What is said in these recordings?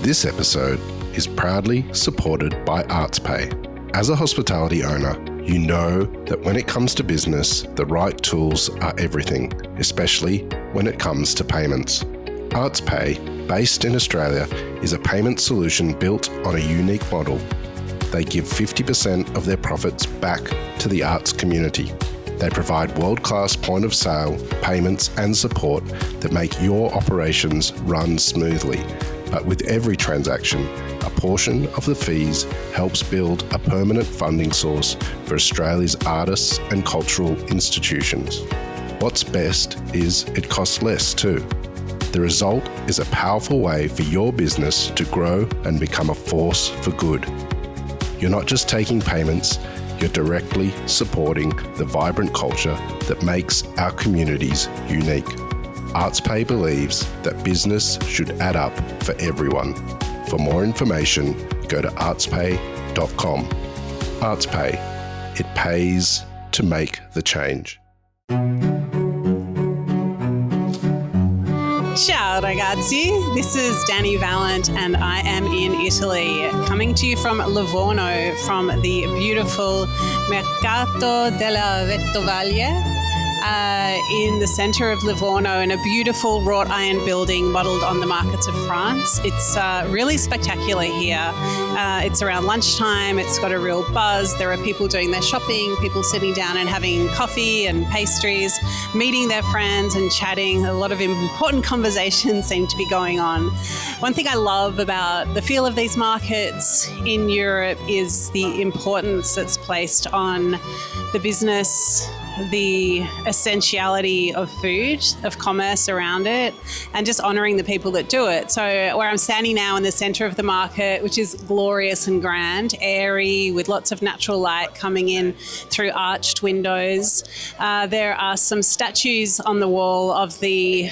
This episode is proudly supported by ArtsPay. As a hospitality owner, you know that when it comes to business, the right tools are everything, especially when it comes to payments. ArtsPay, based in Australia, is a payment solution built on a unique model. They give 50% of their profits back to the arts community. They provide world-class point-of-sale payments and support that make your operations run smoothly. But with every transaction, a portion of the fees helps build a permanent funding source for Australia's artists and cultural institutions. What's best is it costs less too. The result is a powerful way for your business to grow and become a force for good. You're not just taking payments, you're directly supporting the vibrant culture that makes our communities unique. ArtsPay believes that business should add up for everyone. For more information, go to artspay.com. ArtsPay. It pays to make the change. Ciao, ragazzi. This is Dani Valent and I am in Italy, coming to you from Livorno, from the beautiful Mercato della Vettovaglie. In the centre of Livorno, in a beautiful wrought iron building modelled on the markets of France. It's really spectacular here. It's around lunchtime, it's got a real buzz. There are people doing their shopping, people sitting down and having coffee and pastries, meeting their friends and chatting. A lot of important conversations seem to be going on. One thing I love about the feel of these markets in Europe is the importance that's placed on the business, the essentiality of food, of commerce around it, and just honouring the people that do it. So where I'm standing now in the centre of the market, which is glorious and grand, airy, with lots of natural light coming in through arched windows. There are some statues on the wall of the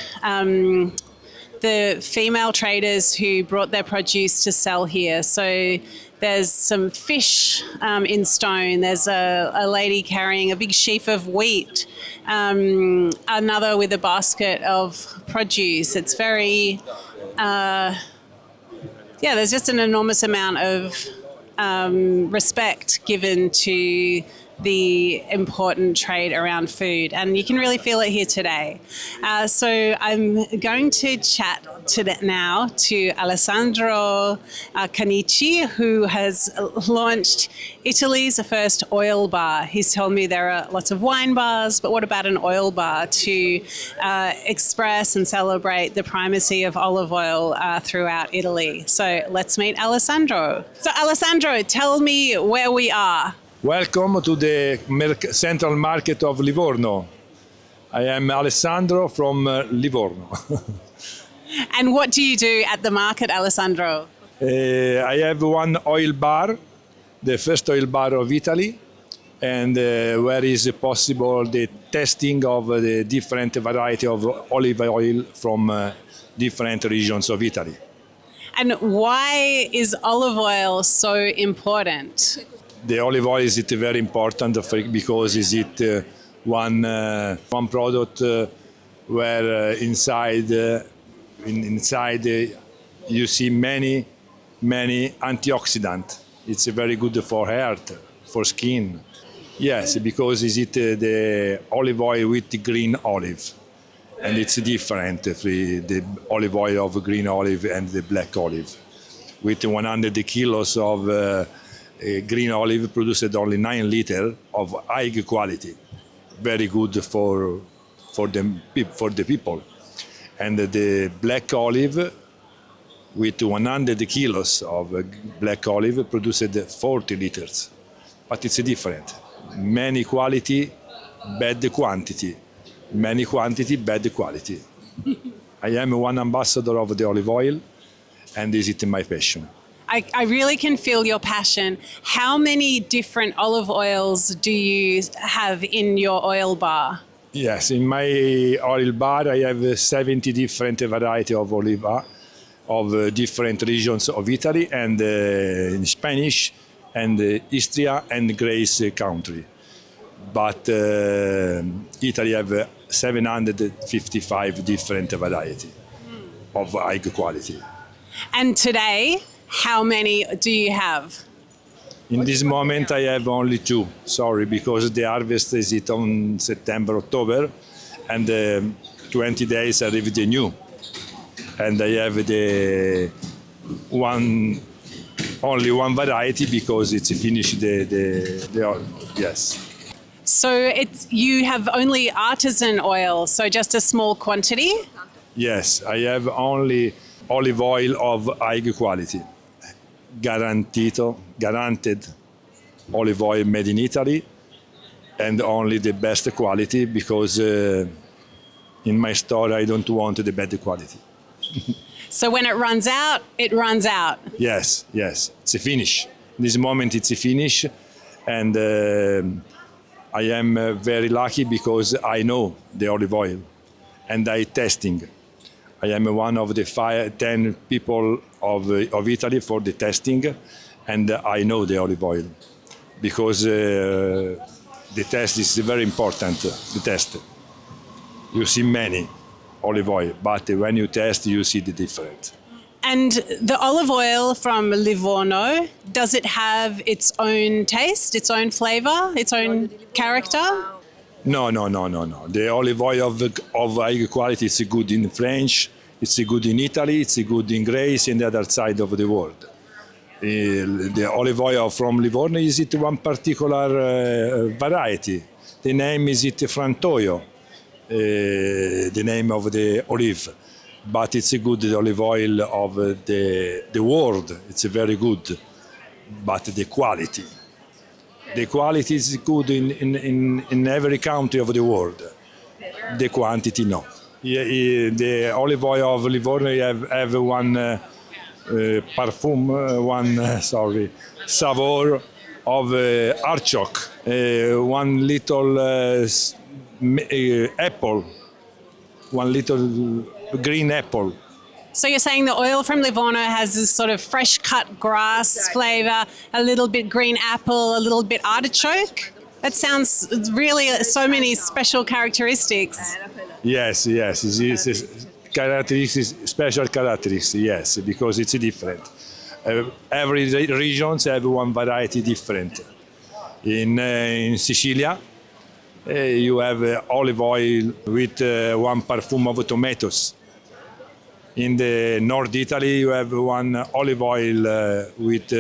female traders who brought their produce to sell here. So there's some fish in stone. There's a lady carrying a big sheaf of wheat, another with a basket of produce. It's very, there's just an enormous amount of respect given to the important trade around food, and you can really feel it here today. So I'm going to chat now to Alessandro Camici, who has launched Italy's first oil bar. He's told me there are lots of wine bars, but what about an oil bar to express and celebrate the primacy of olive oil throughout Italy? So let's meet Alessandro. So Alessandro, tell me where we are. Welcome to the central market of Livorno. I am Alessandro from Livorno. And what do you do at the market, Alessandro? I have one oil bar, the first oil bar of Italy, and where is possible the testing of the different variety of olive oil from different regions of Italy. And why is olive oil so important? The olive oil is very important because it one product where inside you see many antioxidants. It's very good for health, for skin. Yes, because the olive oil with the green olive, and it's different the olive oil of green olive and the black olive. With 100 kilos of green olive produced only 9 liters of high quality, very good for the people. And the black olive with 100 kilos of black olive produced 40 liters, but it's different. Many quality, bad quantity. Many quantity, bad quality. I am one ambassador of the olive oil, and this is my passion. I really can feel your passion. How many different olive oils do you have in your oil bar? Yes, in my oil bar I have 70 different varieties of olive of different regions of Italy and in Spanish and Istria and Grace country. But Italy have 755 different varieties of high quality. And today, how many do you have? In this moment, I have only 2. Sorry, because the harvest is it on September, October, and 20 days I leave the new. And I have only one variety because it's finished yes. So you have only artisan oil, so just a small quantity? Yes, I have only olive oil of high quality. Guaranteed olive oil made in Italy, and only the best quality because in my store I don't want the bad quality. So when it runs out, it runs out. Yes, it's a finish. In this moment it's a finish, and I am very lucky because I know the olive oil and I testing. I am one of the 10 people of Italy for the testing, and I know the olive oil because the test is very important, the test. You see many olive oil, but when you test, you see the difference. And the olive oil from Livorno, does it have its own taste, its own flavor, its own character? No. The olive oil of high quality is good in French, it's good in Italy, it's good in Greece and the other side of the world. The olive oil from Livorno is it one particular variety. The name is it Frantoio, the name of the olive. But it's a good olive oil of the world. It's very good, but the quality is good in every country of the world. The quantity, no. The olive oil of Livorno have one savor of artichoke, one little apple, one little green apple. So you're saying the oil from Livorno has this sort of fresh cut grass flavor, a little bit green apple, a little bit artichoke? That sounds really so many special characteristics. Yes, it's characteristics, special characteristics, yes, because it's different. Every region have one variety different. In Sicilia, you have olive oil with one perfume of tomatoes. In the North Italy, you have one olive oil with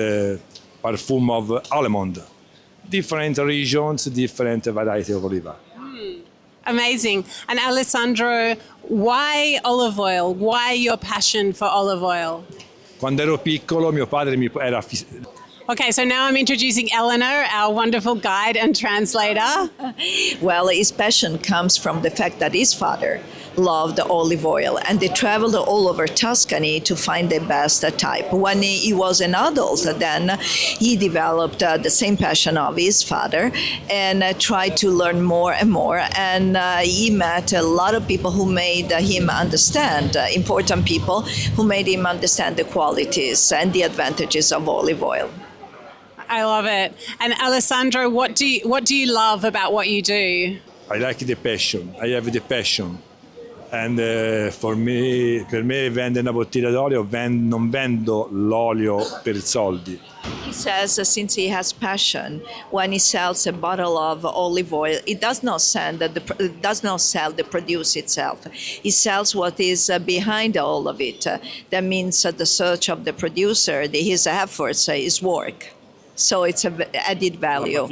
perfume of almond. Different regions, different variety of olive oil. Amazing. And Alessandro, why olive oil? Why your passion for olive oil? Quando ero piccolo, mio padre era Okay, so now I'm introducing Elena, our wonderful guide and translator. Well, his passion comes from the fact that his father loved olive oil, and they traveled all over Tuscany to find the best type. When he was an adult, then he developed the same passion of his father and tried to learn more and more. And he met a lot of people who made him understand, important people who made him understand the qualities and the advantages of olive oil. I love it. And Alessandro, what do you love about what you do? I like the passion. I have the passion. And per me vendere una bottiglia d'olio, non vendo l'olio per soldi. He says since he has passion, when he sells a bottle of olive oil, it does not sell the produce itself. He sells what is behind all of it. That means the search of the producer, his efforts, his work. So it's an added value.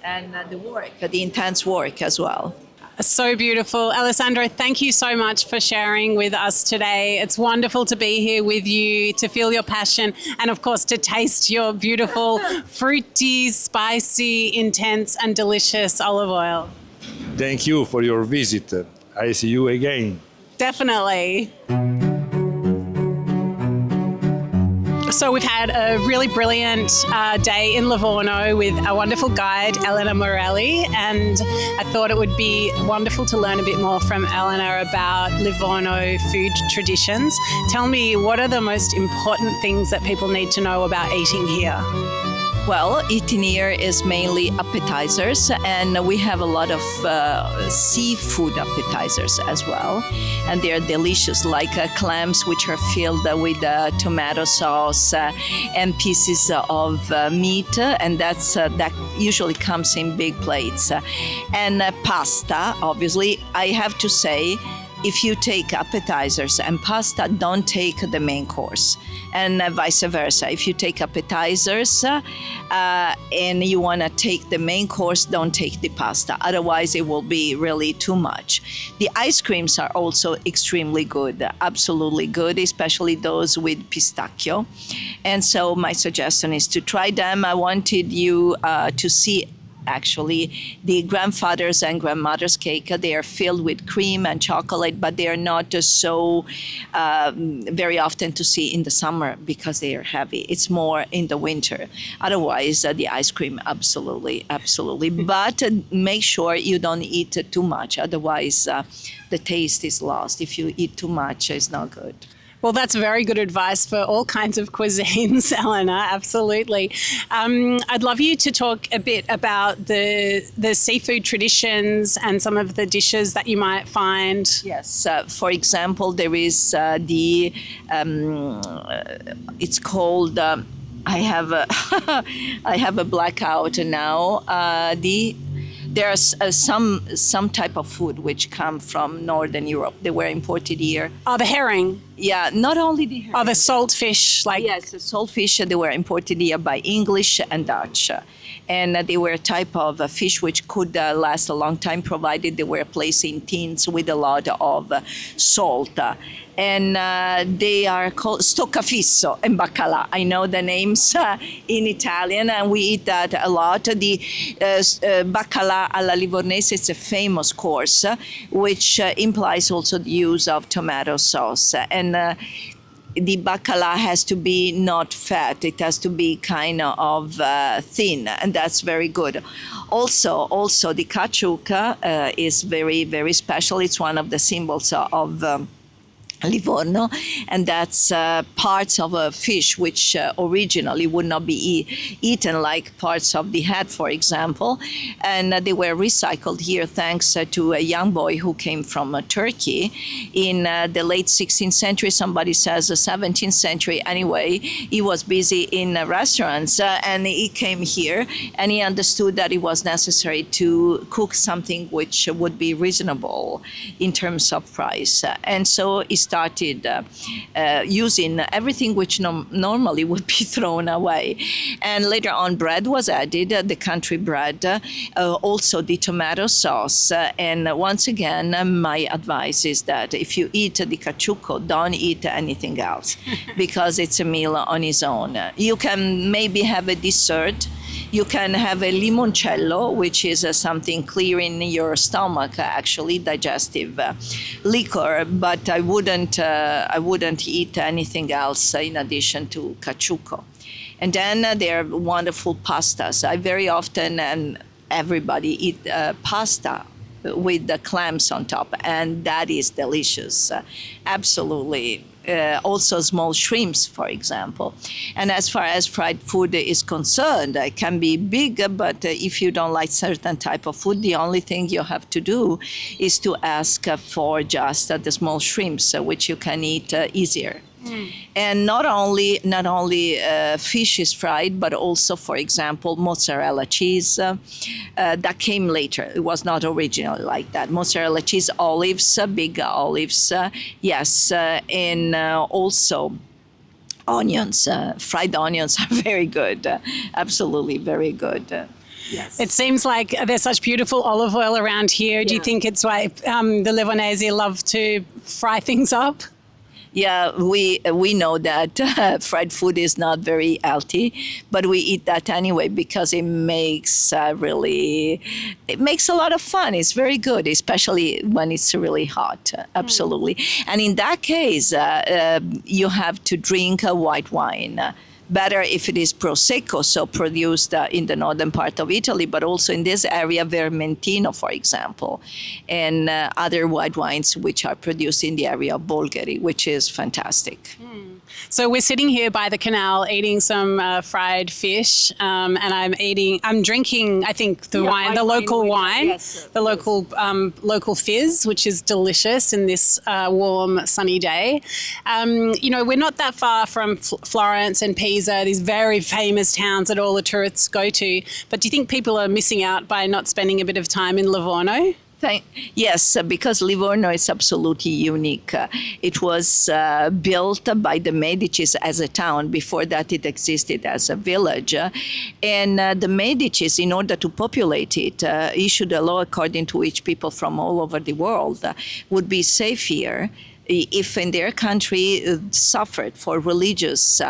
And the work, the intense work as well. So beautiful. Alessandro, thank you so much for sharing with us today. It's wonderful to be here with you, to feel your passion, and of course to taste your beautiful, fruity, spicy, intense and delicious olive oil. Thank you for your visit. I see you again. Definitely. So we've had a really brilliant day in Livorno with a wonderful guide, Elena Morelli, and I thought it would be wonderful to learn a bit more from Elena about Livorno food traditions. Tell me, what are the most important things that people need to know about eating here? Well, eating here is mainly appetizers, and we have a lot of seafood appetizers as well, and they're delicious, like clams, which are filled with tomato sauce and pieces of meat, and that usually comes in big plates. And pasta, obviously, I have to say, if you take appetizers and pasta, don't take the main course, and vice versa. If you take appetizers and you want to take the main course, don't take the pasta. Otherwise, it will be really too much. The ice creams are also extremely good, absolutely good, especially those with pistachio. And so my suggestion is to try them. I wanted you to see actually the grandfather's and grandmother's cake. They are filled with cream and chocolate, but they are not just so very often to see in the summer because they are heavy. It's more in the winter. Otherwise, the ice cream, absolutely. But make sure you don't eat too much. Otherwise, the taste is lost. If you eat too much, it's not good. Well, that's very good advice for all kinds of cuisines, Elena, absolutely. I'd love you to talk a bit about the seafood traditions and some of the dishes that you might find. Yes, for example, there is it's called, I have a blackout now, there's some type of food which come from Northern Europe. They were imported here. Oh, the herring. Yeah, not only the herring. Oh, the salt fish. Yes, the salt fish. They were imported here by English and Dutch. And they were a type of fish which could last a long time, provided they were placed in tins with a lot of salt. And they are called stoccafisso and baccalà. I know the names in Italian, and we eat that a lot. The baccalà alla Livornese is a famous course, which implies also the use of tomato sauce. And the baccalà has to be not fat. It has to be kind of thin, and that's very good. Also the caciucca is very, very special. It's one of the symbols of Livorno, and that's parts of a fish which originally would not be eaten, like parts of the head, for example. And they were recycled here thanks to a young boy who came from Turkey in the late 16th century. Somebody says the 17th century. Anyway, he was busy in restaurants and he came here and he understood that it was necessary to cook something which would be reasonable in terms of price. And so he started using everything which normally would be thrown away. And later on, bread was added, the country bread, also the tomato sauce. And once again, my advice is that if you eat the caciucco, don't eat anything else because it's a meal on its own. You can maybe have a dessert. You can have a limoncello, which is something clearing your stomach, actually digestive liquor. But I wouldn't eat anything else in addition to caciucco. And then there are wonderful pastas. I very often, and everybody eat pasta with the clams on top, and that is delicious. Absolutely. Also small shrimps, for example. And as far as fried food is concerned, it can be big, but if you don't like certain type of food, the only thing you have to do is to ask for just the small shrimps, which you can eat easier. And not only fish is fried, but also, for example, mozzarella cheese that came later. It was not originally like that. Mozzarella cheese, olives, big olives, yes, and also onions. Fried onions are very good, absolutely very good. Yes. It seems like there's such beautiful olive oil around here. Yeah. Do you think it's why the Livornese love to fry things up? Yeah, we know that fried food is not very healthy, but we eat that anyway because it makes a lot of fun. It's very good, especially when it's really hot. Absolutely. And in that case, you have to drink a white wine. Better if it is Prosecco, so produced in the northern part of Italy, but also in this area, Vermentino, for example, and other white wines which are produced in the area of Bolgheri, which is fantastic. So we're sitting here by the canal eating some fried fish, and I'm drinking, I think, the local wine, yes, the local fizz, which is delicious in this warm, sunny day. We're not that far from Florence and Pisa, these very famous towns that all the tourists go to. But do you think people are missing out by not spending a bit of time in Livorno? Yes, because Livorno is absolutely unique. It was built by the Medicis as a town. Before that, it existed as a village. And the Medicis, in order to populate it, issued a law according to which people from all over the world would be safe here if in their country suffered for religious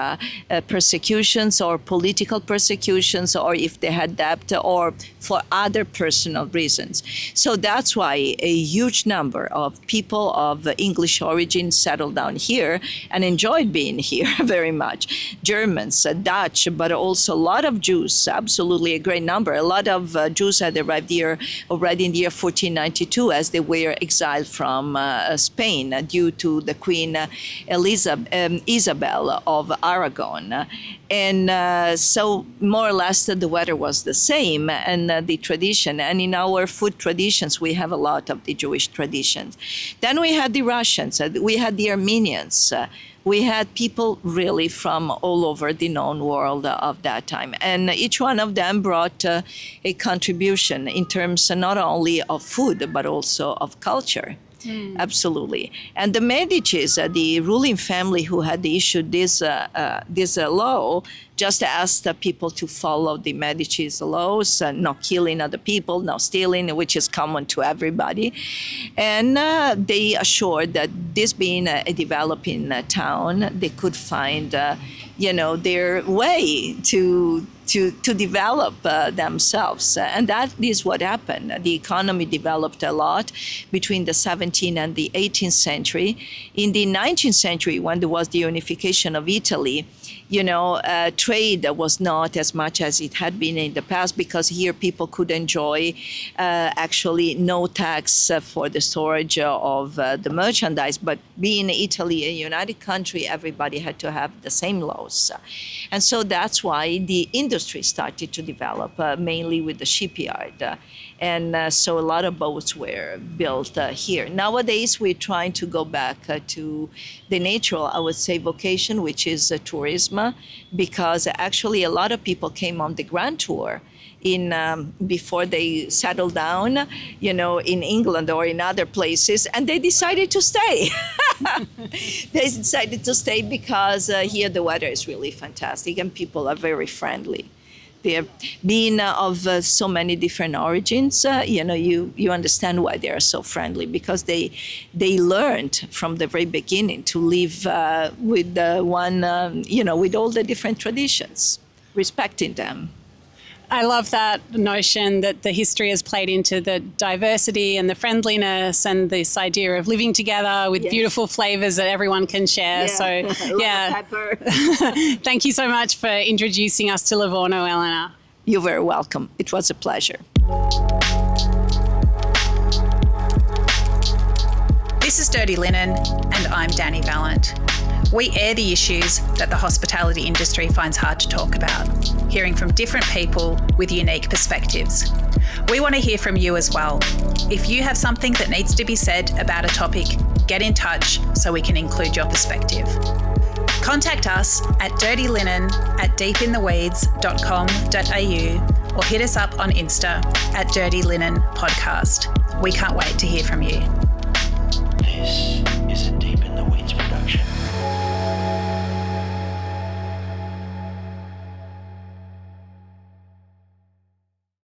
persecutions or political persecutions, or if they had debt, or for other personal reasons. So that's why a huge number of people of English origin settled down here and enjoyed being here very much. Germans, Dutch, but also a lot of Jews, absolutely a great number. A lot of Jews had arrived here already in the year 1492 as they were exiled from Spain due to the Queen Isabel of Aragon. And so more or less the weather was the same, and the tradition. And in our food traditions, we have a lot of the Jewish traditions. Then we had the Russians, we had the Armenians, we had people really from all over the known world of that time. And each one of them brought a contribution in terms not only of food, but also of culture. Absolutely. And the Medicis, the ruling family who had issued this law, just asked the people to follow the Medicis laws, not killing other people, not stealing, which is common to everybody. And they assured that this being a developing town, they could find, their way to develop themselves. And that is what happened. The economy developed a lot between the 17th and the 18th century. In the 19th century, when there was the unification of Italy, trade was not as much as it had been in the past, because here people could enjoy actually no tax for the storage of the merchandise. But being Italy a united country, everybody had to have the same laws. And so that's why the industry started to develop, mainly with the shipyard. And so a lot of boats were built here. Nowadays, we're trying to go back to the natural, I would say, vocation, which is tourism, because actually a lot of people came on the Grand Tour before they settled down, in England or in other places, and they decided to stay. They decided to stay because here the weather is really fantastic and people are very friendly. They're being of so many different origins, you understand why they are so friendly, because they learned from the very beginning to live with with all the different traditions, respecting them. I love that notion that the history has played into the diversity and the friendliness and this idea of living together with beautiful flavors that everyone can share. Yeah. So, Pepper. Thank you so much for introducing us to Livorno, Elena. You're very welcome. It was a pleasure. This is Dirty Linen, and I'm Dani Valent. We air the issues that the hospitality industry finds hard to talk about, hearing from different people with unique perspectives. We want to hear from you as well. If you have something that needs to be said about a topic, get in touch so we can include your perspective. Contact us at dirtylinen@deepintheweeds.com.au or hit us up on Insta at Dirty Linen Podcast. We can't wait to hear from you.